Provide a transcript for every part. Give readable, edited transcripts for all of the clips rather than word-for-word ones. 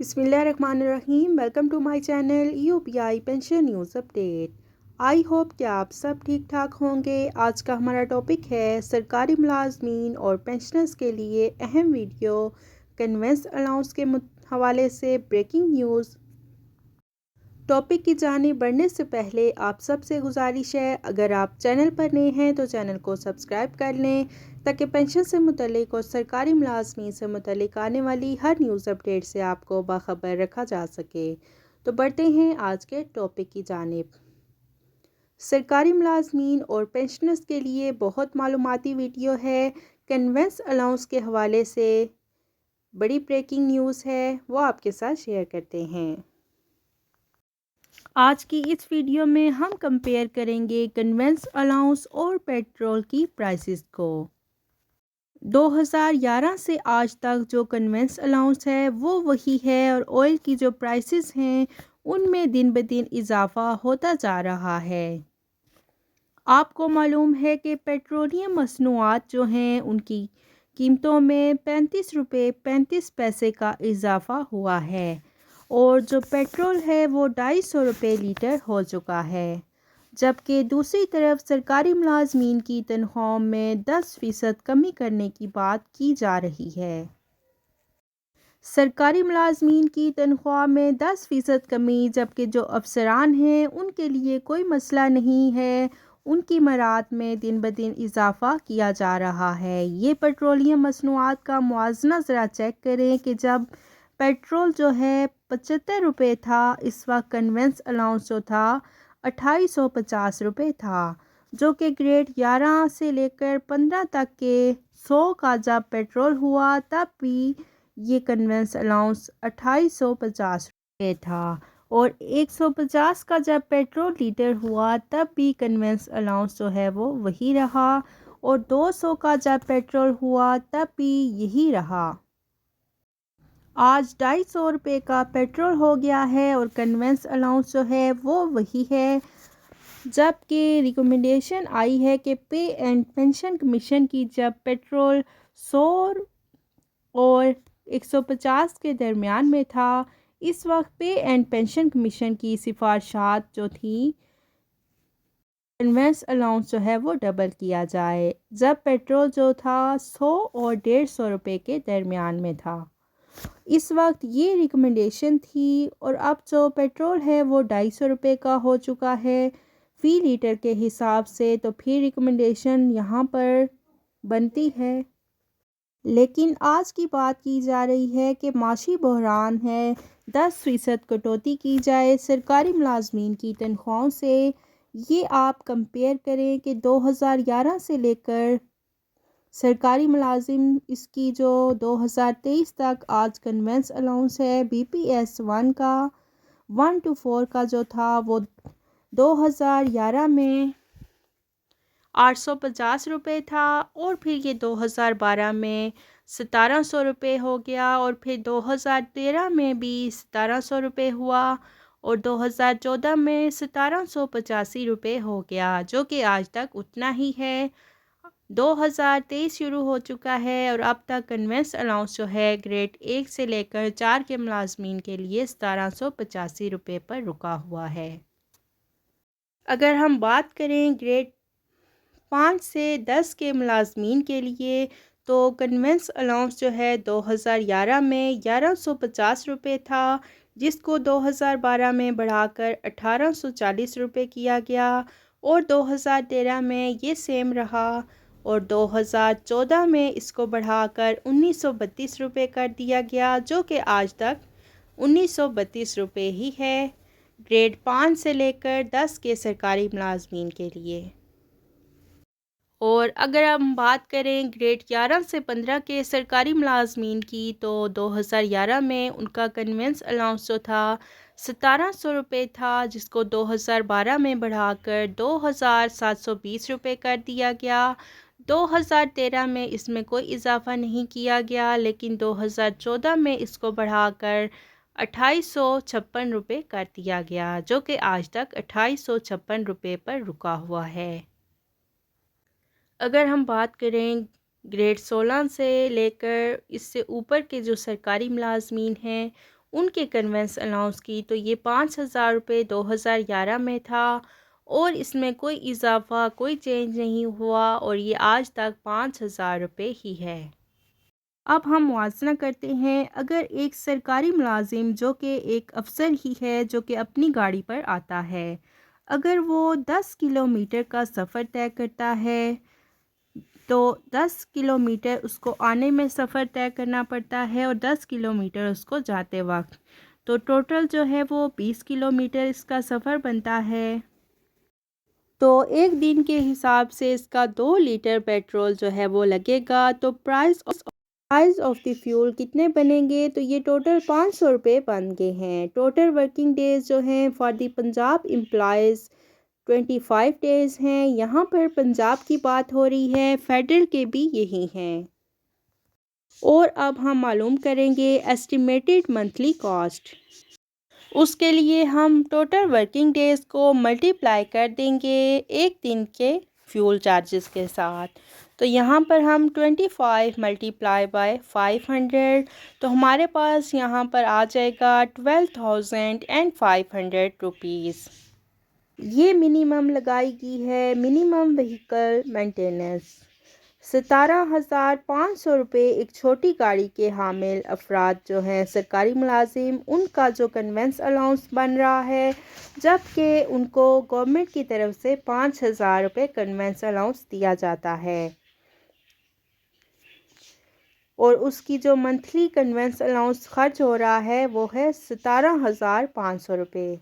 بسم اللہ الرحمن الرحیم۔ Welcome to my channel UPI pension news update. I hope کہ آپ سب ٹھیک ٹھاک ہوں گے۔ آج کا ہمارا ٹاپک ہے سرکاری ملازمین اور پینشنرز کے لیے اہم ویڈیو کنوینس الاؤنس کے حوالے سے بریکنگ نیوز۔ ٹاپک کی جانب بڑھنے سے پہلے آپ سب سے گزارش ہے، اگر آپ چینل پر نئے ہیں تو چینل کو سبسکرائب کر لیں تاکہ پینشن سے متعلق اور سرکاری ملازمین سے متعلق آنے والی ہر نیوز اپڈیٹ سے آپ کو باخبر رکھا جا سکے۔ تو بڑھتے ہیں آج کے ٹاپک کی جانب۔ سرکاری ملازمین اور پینشنرز کے لیے بہت معلوماتی ویڈیو ہے۔ کنوینس الاؤنس کے حوالے سے بڑی بریکنگ نیوز ہے، وہ آپ کے ساتھ شیئر کرتے ہیں۔ آج کی اس ویڈیو میں ہم کمپیئر کریں گے کنوینس الاؤنس اور پیٹرول کی پرائسز کو۔ 2011 سے آج تک جو کنوینس الاؤنس ہے وہ وہی ہے، اور آئل کی جو پرائسز ہیں ان میں دن بدن اضافہ ہوتا جا رہا ہے۔ آپ کو معلوم ہے کہ پیٹرولیم مصنوعات جو ہیں ان کی قیمتوں میں 35 روپے 35 پیسے کا اضافہ ہوا ہے، اور جو پیٹرول ہے وہ 250 روپے لیٹر ہو چکا ہے، جبکہ دوسری طرف سرکاری ملازمین کی تنخواہوں میں 10% کمی کرنے کی بات کی جا رہی ہے۔ سرکاری ملازمین کی تنخواہ میں 10% کمی، جبکہ جو افسران ہیں ان کے لیے کوئی مسئلہ نہیں ہے، ان کی مراد میں دن بدن اضافہ کیا جا رہا ہے۔ یہ پیٹرولیم مصنوعات کا موازنہ ذرا چیک کریں کہ جب پیٹرول جو ہے 75 روپے تھا، اس وقت کنوینس الاؤنس جو تھا 2850 روپے تھا، جو کہ گریڈ 11 سے لے کر 15 تک کے 100 کا جب پیٹرول ہوا تب بھی یہ کنوینس الاؤنس 2850 روپے تھا، اور 150 کا جب پیٹرول لیٹر ہوا تب بھی کنوینس الاؤنس جو ہے وہ وہی رہا، اور 200 کا جب پیٹرول ہوا تب بھی یہی رہا۔ آج 250 روپے کا پیٹرول ہو گیا ہے اور کنوینس الاؤنس جو ہے وہ وہی ہے، جبکہ ریکمنڈیشن آئی ہے کہ پے اینڈ پینشن کمیشن کی جب پیٹرول 100 اور 150 کے درمیان میں تھا، اس وقت پے اینڈ پینشن کمیشن کی سفارشات جو تھیں کنوینس الاؤنس جو ہے وہ ڈبل کیا جائے، جب پیٹرول جو تھا 100 اور 150 روپے کے درمیان میں تھا۔ اس وقت یہ ریکمنڈیشن تھی، اور اب جو پیٹرول ہے وہ 250 روپے کا ہو چکا ہے فی لیٹر کے حساب سے، تو پھر ریکمنڈیشن یہاں پر بنتی ہے۔ لیکن آج کی بات کی جا رہی ہے کہ معاشی بحران ہے، 10% کٹوتی کی جائے سرکاری ملازمین کی تنخواہوں سے۔ یہ آپ کمپیئر کریں کہ 2011 سے لے کر سرکاری ملازم اس کی جو 2023 تک آج کنوینس الاؤنس ہے BPS 1 کا 1 to 4 کا جو تھا وہ 2011 میں 850 روپے تھا، اور پھر یہ 2012 میں 1700 روپے ہو گیا، اور پھر 2013 میں بھی 1700 روپے ہوا، اور 2014 میں 1785 روپے ہو گیا، جو کہ آج تک اتنا ہی ہے۔ 2023 شروع ہو چکا ہے، اور اب تک کنوینس الاؤنس جو ہے گریڈ 1 سے لے کر 4 کے ملازمین کے لیے 1785 روپے پر رکا ہوا ہے۔ اگر ہم بات کریں گریڈ 5 سے 10 کے ملازمین کے لیے، تو کنوینس الاؤنس جو ہے 2011 میں 1150 روپے تھا، جس کو 2012 میں بڑھا کر 1840 روپے کیا گیا، اور 2013 میں یہ سیم رہا، اور 2014 میں اس کو بڑھا کر 1932 روپے کر دیا گیا، جو کہ آج تک 1932 روپے ہی ہے گریڈ 5 سے لے کر 10 کے سرکاری ملازمین کے لیے۔ اور اگر ہم بات کریں گریڈ 11 سے 15 کے سرکاری ملازمین کی، تو 2011 میں ان کا کنوینس الاؤنس جو تھا 1700 روپے تھا، جس کو 2012 میں بڑھا کر 2720 روپے کر دیا گیا۔ 2013 میں اس میں کوئی اضافہ نہیں کیا گیا، لیکن 2014 میں اس کو بڑھا کر 2856 روپے کر دیا گیا، جو کہ آج تک 2856 روپے پر رکا ہوا ہے۔ اگر ہم بات کریں گریڈ 16 سے لے کر اس سے اوپر کے جو سرکاری ملازمین ہیں ان کے کنوینس الاؤنس کی، تو یہ 5,000 روپے 2011 میں تھا اور اس میں کوئی اضافہ کوئی چینج نہیں ہوا اور یہ آج تک 5,000 روپے ہی ہے۔ اب ہم موازنہ کرتے ہیں، اگر ایک سرکاری ملازم جو کہ ایک افسر ہی ہے جو کہ اپنی گاڑی پر آتا ہے، اگر وہ 10 کلومیٹر کا سفر طے کرتا ہے تو 10 کلومیٹر اس کو آنے میں سفر طے کرنا پڑتا ہے اور 10 کلومیٹر اس کو جاتے وقت، تو ٹوٹل جو ہے وہ 20 کلومیٹر اس کا سفر بنتا ہے۔ تو ایک دن کے حساب سے اس کا 2 لیٹر پیٹرول جو ہے وہ لگے گا، تو پرائز آف دی فیول کتنے بنیں گے؟ تو یہ ٹوٹل 500 روپے بن گئے ہیں۔ ٹوٹل ورکنگ ڈیز جو ہیں for the Punjab employees 25 days ہیں۔ یہاں پر پنجاب کی بات ہو رہی ہے، فیڈرل کے بھی یہی ہیں۔ اور اب ہم معلوم کریں گے ایسٹیمیٹڈ منتھلی کاسٹ۔ اس کے لیے ہم ٹوٹل ورکنگ ڈیز کو ملٹیپلائی کر دیں گے ایک دن کے فیول چارجز کے ساتھ، تو یہاں پر ہم 25 ملٹیپلائی بائی 500، تو ہمارے پاس یہاں پر آ جائے گا 12,500 روپیز۔ یہ منیمم لگائی گئی ہے منیمم وہیکل مینٹیننس۔ 17,500 روپے ایک چھوٹی گاڑی کے حامل افراد جو ہیں سرکاری ملازم، ان کا جو کنوینس الاؤنس بن رہا ہے، جبکہ ان کو گورنمنٹ کی طرف سے 5,000 روپے کنوینس الاؤنس دیا جاتا ہے اور اس کی جو منتھلی کنوینس الاؤنس خرچ ہو رہا ہے وہ ہے 17,500 روپے۔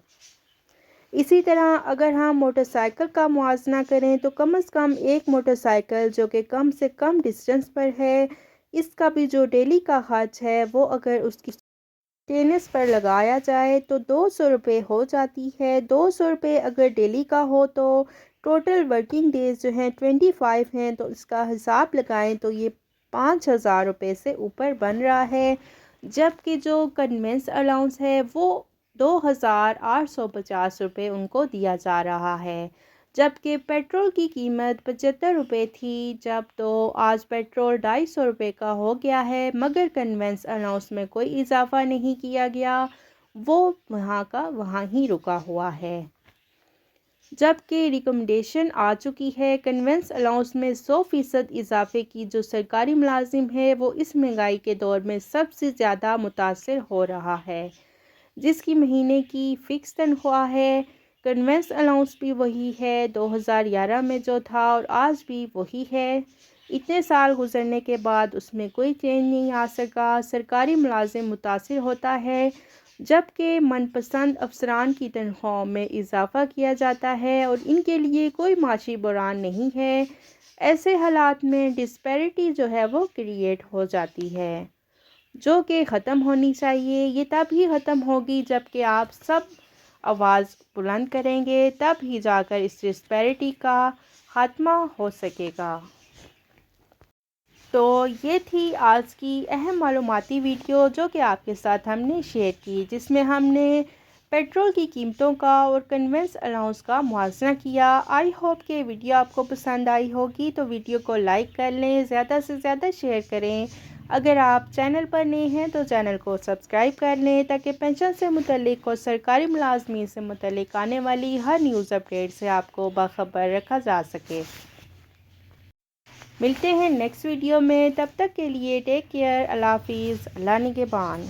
اسی طرح اگر ہم موٹر سائیکل کا موازنہ کریں تو کم از کم ایک موٹر سائیکل جو کہ کم سے کم ڈسٹنس پر ہے، اس کا بھی جو ڈیلی کا خرچ ہے وہ اگر اس کی مینٹیننس پر لگایا جائے تو 200 روپے ہو جاتی ہے۔ 200 روپے اگر ڈیلی کا ہو تو ٹوٹل ورکنگ ڈیز جو ہیں 25 ہیں، تو اس کا حساب لگائیں تو یہ 5,000 روپے سے اوپر بن رہا ہے، جبکہ جو کنوینس الاؤنس ہے وہ 2,850 روپے ان کو دیا جا رہا ہے، جبکہ پیٹرول کی قیمت 75 روپے تھی جب، تو آج پیٹرول 250 روپے کا ہو گیا ہے، مگر کنوینس الاؤنس میں کوئی اضافہ نہیں کیا گیا، وہ وہاں کا وہاں ہی رکا ہوا ہے۔ جبکہ ریکمنڈیشن آ چکی ہے کنوینس الاؤنس میں 100% اضافے کی، جو سرکاری ملازم ہے وہ اس مہنگائی کے دور میں سب سے زیادہ متاثر ہو رہا ہے، جس کی مہینے کی فکس تنخواہ ہے۔ کنوینس الاؤنس بھی وہی ہے 2011 میں جو تھا اور آج بھی وہی ہے۔ اتنے سال گزرنے کے بعد اس میں کوئی چینج نہیں آ سکا، سرکاری ملازم متاثر ہوتا ہے، جبکہ من پسند افسران کی تنخواہوں میں اضافہ کیا جاتا ہے اور ان کے لیے کوئی معاشی بحران نہیں ہے۔ ایسے حالات میں ڈسپیرٹی جو ہے وہ کریٹ ہو جاتی ہے، جو کہ ختم ہونی چاہیے۔ یہ تب ہی ختم ہوگی جب کہ آپ سب آواز بلند کریں گے، تب ہی جا کر اس ڈسپیرٹی کا خاتمہ ہو سکے گا۔ تو یہ تھی آج کی اہم معلوماتی ویڈیو جو کہ آپ کے ساتھ ہم نے شیئر کی، جس میں ہم نے پیٹرول کی قیمتوں کا اور کنوینس الاؤنس کا موازنہ کیا۔ آئی ہوپ کہ ویڈیو آپ کو پسند آئی ہوگی، تو ویڈیو کو لائک کر لیں، زیادہ سے زیادہ شیئر کریں۔ اگر آپ چینل پر نئے ہیں تو چینل کو سبسکرائب کر لیں تاکہ پینشن سے متعلق اور سرکاری ملازمین سے متعلق آنے والی ہر نیوز اپڈیٹ سے آپ کو باخبر رکھا جا سکے۔ ملتے ہیں نیکسٹ ویڈیو میں، تب تک کے لیے ٹیک کیئر، اللہ حافظ، اللہ نگہبان۔